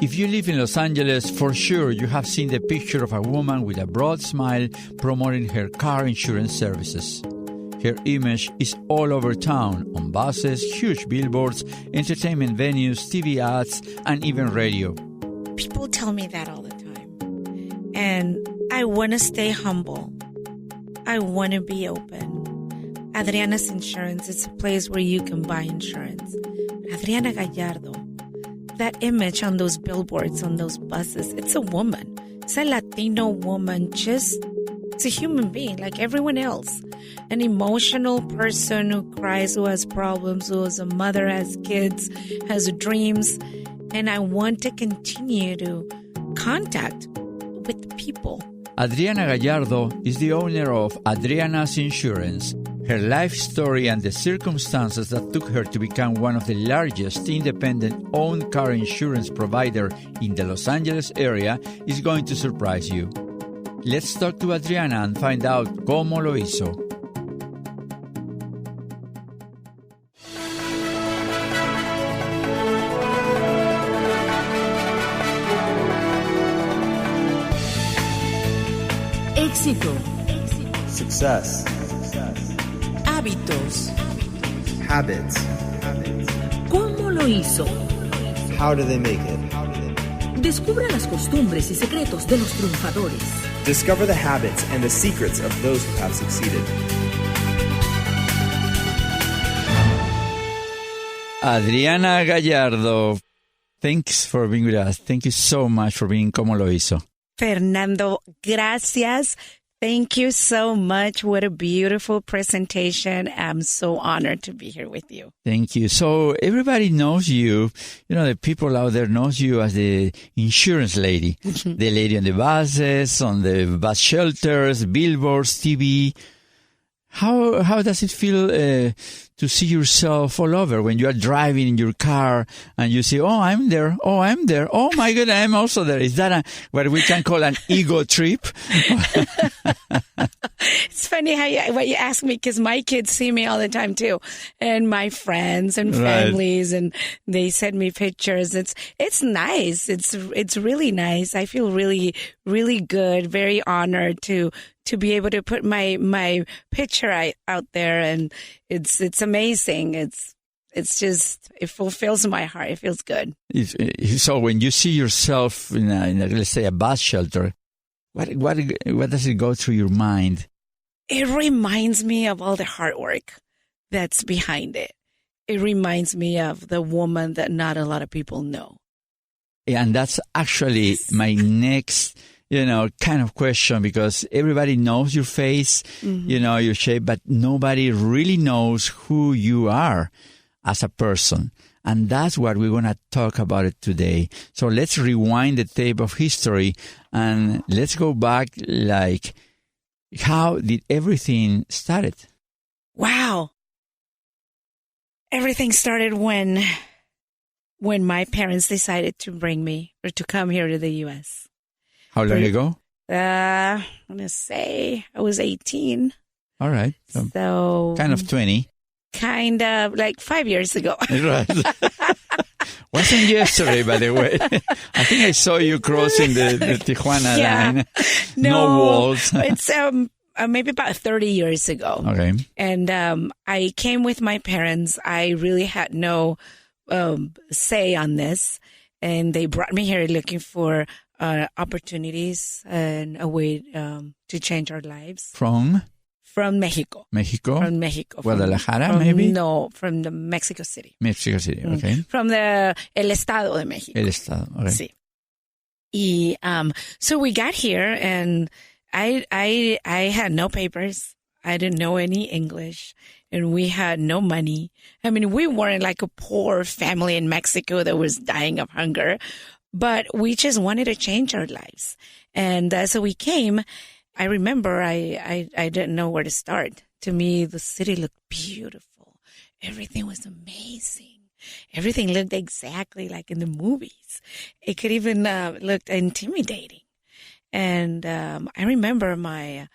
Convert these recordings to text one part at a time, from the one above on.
If you live in Los Angeles, for sure you have seen the picture of a woman with a broad smile promoting her car insurance services. Her image is all over town, on buses, huge billboards, entertainment venues, TV ads, and even radio. People tell me that all the time. And I want to stay humble. I want to be open. Adriana's Insurance is a place where you can buy insurance. Adriana Gallardo, that image on those billboards, on those buses, it's a woman. It's a Latino woman, it's a human being like everyone else. An emotional person who cries, who has problems, who is a mother, has kids, has dreams. And I want to continue to contact with people. Adriana Gallardo is the owner of Adriana's Insurance. Her life story and the circumstances that took her to become one of the largest independent-owned car insurance provider in the Los Angeles area is going to surprise you. Let's talk to Adriana and find out Cómo Lo Hizo. Éxito. Success. Hábitos. Habits. ¿Cómo lo hizo? How do they make it? Descubra las costumbres y secretos de los triunfadores. Discover the habits and the secrets of those who have succeeded. Adriana Gallardo, thanks for being with us. Thank you so much for being Cómo Lo Hizo. Fernando, gracias. Thank you so much. What a beautiful presentation. I'm so honored to be here with you. Thank you. So everybody knows you. You know, the people out there knows you as the insurance lady, the lady on the buses, on the bus shelters, billboards, TV. How does it feel to see yourself all over when you are driving in your car and you say, oh, I'm there. Oh, I'm there. Oh, my God, I'm also there. Is that what we can call an ego trip? It's funny what you ask me, because my kids see me all the time, too. And my friends and families, and they send me pictures. It's nice. It's really nice. I feel really, really good, very honored to be able to put my picture out there, and it's amazing. It's just, it fulfills my heart. It feels good. So when you see yourself in a let's say a bus shelter, what does it go through your mind? It reminds me of all the hard work that's behind it. It reminds me of the woman that not a lot of people know. And that's actually my next kind of question, because everybody knows your face, your shape, but nobody really knows who you are as a person. And that's what we're going to talk about it today. So let's rewind the tape of history and let's go back, like, how did everything started? Wow. Everything started when my parents decided to bring me, or to come here to the U.S. How long ago? I'm going to say I was 18. All right. So kind of 20. Kind of like 5 years ago. Right. Wasn't yesterday, by the way. I think I saw you crossing the Tijuana line. No walls. It's maybe about 30 years ago. Okay. And I came with my parents. I really had no say on this. And they brought me here looking for opportunities and a way to change our lives. From Mexico. Mexico? From Mexico. Guadalajara, maybe? No, from the Mexico City. Mexico City, okay. From el Estado de Mexico. El Estado, okay. Sí. So we got here, and I had no papers. I didn't know any English, and we had no money. I mean, we weren't like a poor family in Mexico that was dying of hunger, but we just wanted to change our lives. And so we came. I remember I didn't know where to start. To me, the city looked beautiful. Everything was amazing. Everything looked exactly like in the movies. It could even look intimidating. And I remember my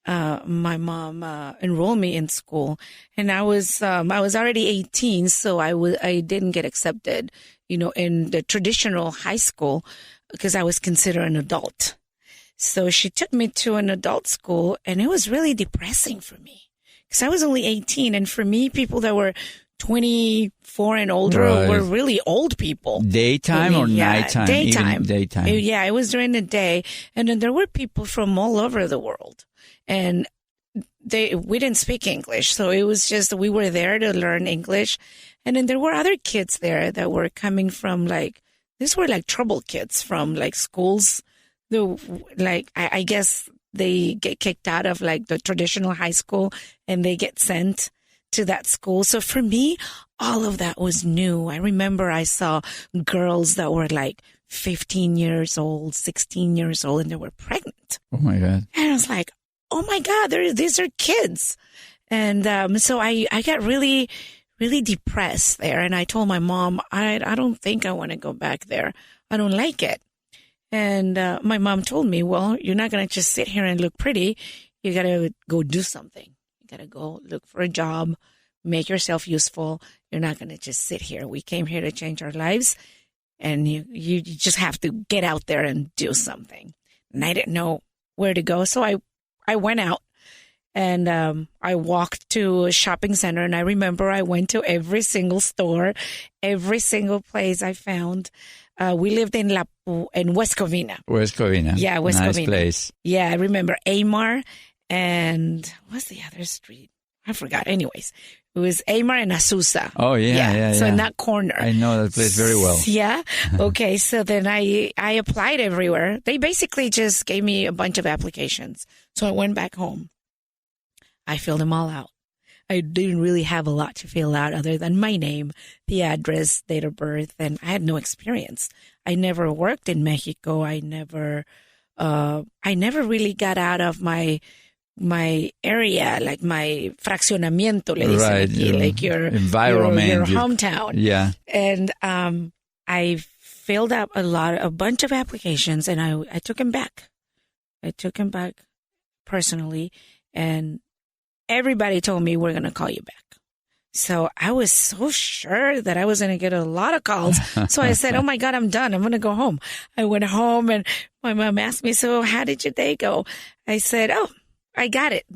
mom enrolled me in school, and I was already 18, so I didn't get accepted, in the traditional high school because I was considered an adult. So she took me to an adult school, and it was really depressing for me because I was only 18. And for me, people that were 24 and older were really old people. Daytime or nighttime? Daytime. Even daytime. Yeah, it was during the day. And then there were people from all over the world. And we didn't speak English. So it was just, we were there to learn English. And then there were other kids there that were coming from these were trouble kids from schools. I guess they get kicked out of the traditional high school and they get sent to that school. So for me, all of that was new. I remember I saw girls that were 15 years old, 16 years old, and they were pregnant. Oh my God. And I was like, oh my God, these are kids. And so I got really, really depressed there. And I told my mom, I don't think I want to go back there. I don't like it. And my mom told me, well, you're not going to just sit here and look pretty. You got to go do something. You got to go look for a job, make yourself useful. You're not going to just sit here. We came here to change our lives, and you just have to get out there and do something. And I didn't know where to go. So I went out, and I walked to a shopping center, and I remember I went to every single store, every single place I found. We lived in West Covina. West Covina. Yeah, West nice Covina. Place. Yeah, I remember Amar and what's the other street? I forgot. Anyways, it was Amar and Azusa. Oh, yeah. So in that corner. I know that place very well. Yeah? Okay, so then I applied everywhere. They basically just gave me a bunch of applications. So I went back home. I filled them all out. I didn't really have a lot to fill out other than my name, the address, date of birth, and I had no experience. I never worked in Mexico. I never really got out of my area, my fraccionamiento, le dicen aquí, your environment, your hometown. Yeah. And I filled out a bunch of applications, and I took them back. I took them back personally, and everybody told me, we're going to call you back. So I was so sure that I was going to get a lot of calls. So I said, oh my God, I'm done. I'm going to go home. I went home, and my mom asked me, so how did your day go? I said, oh, I got it.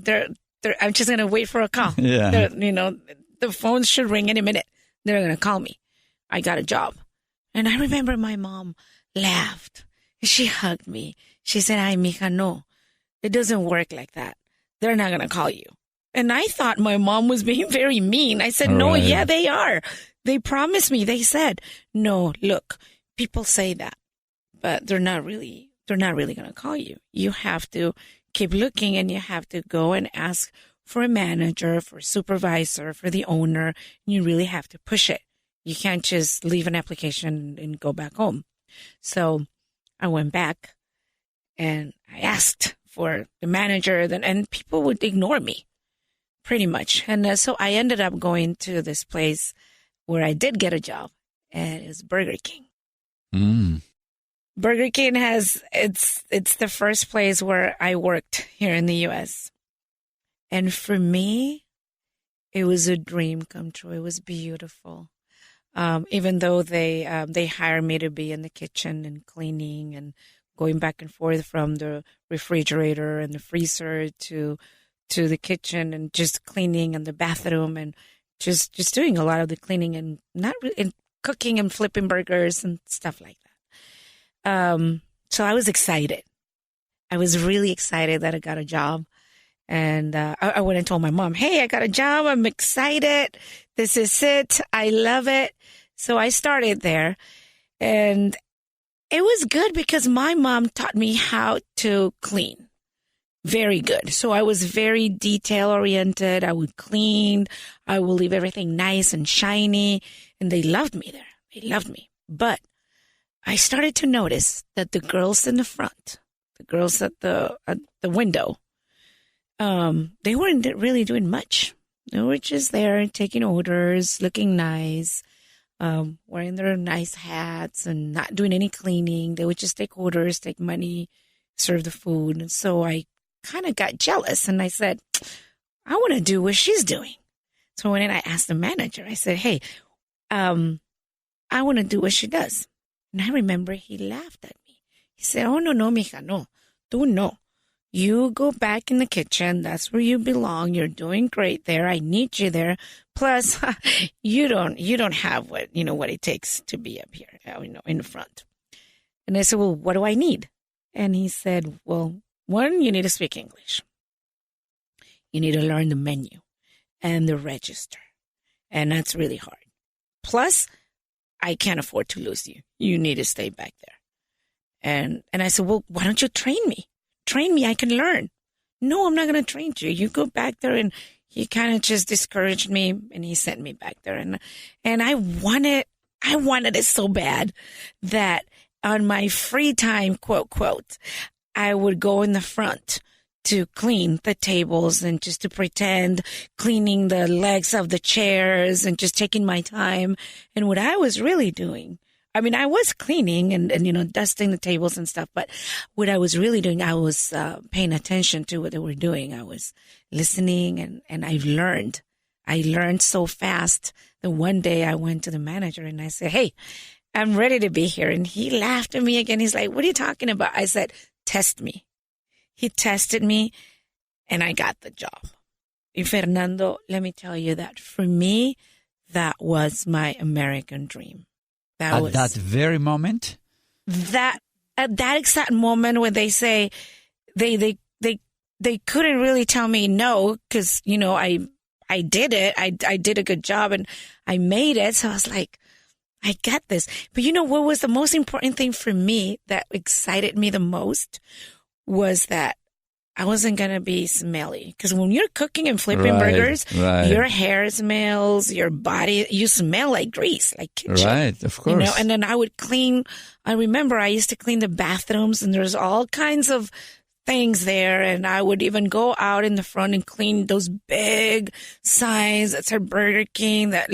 I'm just going to wait for a call. Yeah. The phone should ring any minute. They're going to call me. I got a job. And I remember my mom laughed. She hugged me. She said, ay, mija, no. It doesn't work like that. They're not going to call you. And I thought my mom was being very mean. I said, no, yeah, they are. They promised me. They said, no, look, people say that, but they're not really going to call you. You have to keep looking, and you have to go and ask for a manager, for a supervisor, for the owner. You really have to push it. You can't just leave an application and go back home. So I went back and I asked for the manager, and people would ignore me. Pretty much. And so I ended up going to this place where I did get a job, and it was Burger King. Mm. Burger King it's the first place where I worked here in the U.S. And for me, it was a dream come true. It was beautiful. Even though they hired me to be in the kitchen and cleaning and going back and forth from the refrigerator and the freezer to the kitchen and just cleaning in the bathroom and just doing a lot of the cleaning and and cooking and flipping burgers and stuff like that. So I was excited. I was really excited that I got a job. And I went and told my mom, hey, I got a job. I'm excited. This is it. I love it. So I started there. And it was good because my mom taught me how to clean. Very good. So I was very detail oriented. I would clean. I would leave everything nice and shiny. And they loved me there. They loved me. But I started to notice that the girls in the front, the girls at the window, they weren't really doing much. They were just there taking orders, looking nice, wearing their nice hats and not doing any cleaning. They would just take orders, take money, serve the food. And so I kind of got jealous, and I said, I want to do what she's doing. So when I asked the manager, I said, hey, I want to do what she does. And I remember he laughed at me. He said, oh, no, mija, no. Tú no. You go back in the kitchen. That's where you belong. You're doing great there. I need you there. Plus, you don't have what it takes to be up here, in the front. And I said, well, what do I need? And he said, well, one, you need to speak English. You need to learn the menu and the register. And that's really hard. Plus, I can't afford to lose you. You need to stay back there. And I said, well, why don't you train me? Train me, I can learn. No, I'm not going to train you. You go back there. And he kind of just discouraged me, and he sent me back there. And I wanted it so bad that on my free time, quote, I would go in the front to clean the tables and just to pretend cleaning the legs of the chairs and just taking my time. And what I was really doing, I mean, I was cleaning and dusting the tables and stuff, but what I was really doing, I was paying attention to what they were doing. I was listening and I learned so fast that one day I went to the manager and I said, hey, I'm ready to be here. And he laughed at me again. He's like, what are you talking about? I said, test me. He tested me and I got the job. And Fernando, let me tell you that for me, that was my American dream. At that very moment? At that exact moment when they say they couldn't really tell me no because, I did it. I did a good job and I made it. So I was like, I got this. But what was the most important thing for me that excited me the most was that I wasn't going to be smelly. Because when you're cooking and flipping burgers, your hair smells, your body, you smell like grease, like kitchen. Right, of course. And then I would clean. I remember I used to clean the bathrooms and there's all kinds of things there. And I would even go out in the front and clean those big signs that said Burger King that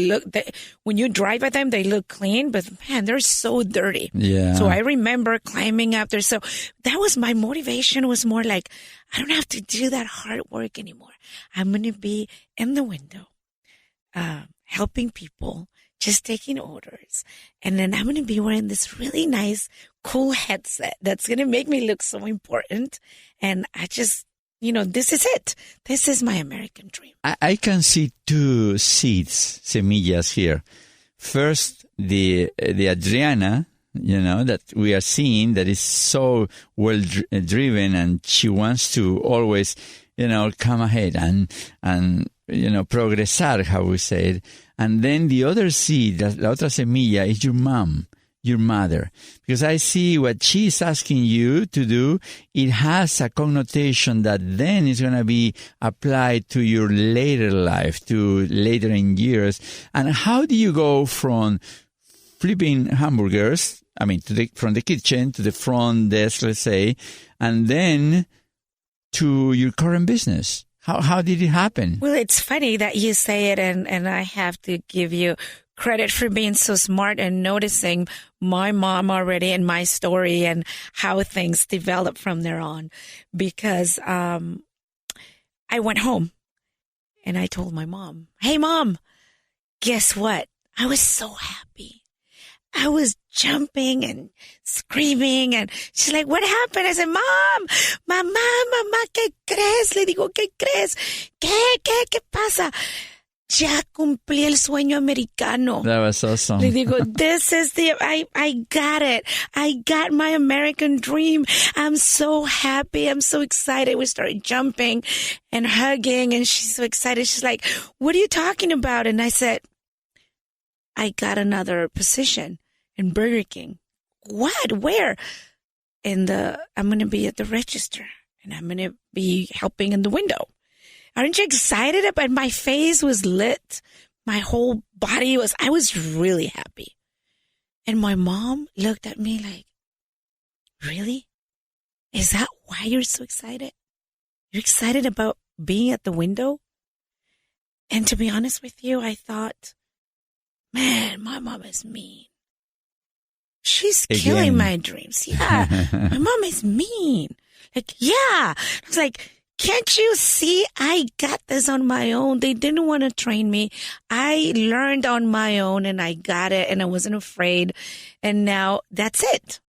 when you drive by them, they look clean, but man, they're so dirty. Yeah. So I remember climbing up there. So that was my motivation, was more like, I don't have to do that hard work anymore. I'm going to be in the window, helping people, just taking orders. And then I'm going to be wearing this really nice, cool headset that's going to make me look so important. And I just, this is it. This is my American dream. I can see two seeds, semillas here. First, the Adriana, that we are seeing that is so well driven and she wants to always, come ahead and progresar, how we say it. And then the other seed, la otra semilla, is your mom, your mother. Because I see what she's asking you to do, it has a connotation that then is going to be applied to your later life, to later in years. And how do you go from flipping hamburgers, from the kitchen to the front desk, let's say, and then to your current business? How did it happen? Well, it's funny that you say it, and I have to give you credit for being so smart and noticing my mom already and my story and how things developed from there on. Because I went home and I told my mom, hey, Mom, guess what? I was so happy. I was jumping and screaming, and she's like, what happened? I said, Mom, mamá, ¿qué crees? Le digo, ¿qué crees? ¿Qué pasa? Ya cumplí el sueño americano. That was awesome. Le digo, this is I got it. I got my American dream. I'm so happy. I'm so excited. We started jumping and hugging, and she's so excited. She's like, what are you talking about? And I said, I got another position in Burger King. What? Where? I'm going to be at the register and I'm going to be helping in the window. Aren't you excited? But my face was lit. My whole body I was really happy. And my mom looked at me like, really? Is that why you're so excited? You're excited about being at the window? And to be honest with you, I thought, man, my mom is mean. She's killing my dreams. Yeah, my mom is mean. Like, yeah. I was like, can't you see I got this on my own? They didn't want to train me. I learned on my own and I got it and I wasn't afraid. And now that's it.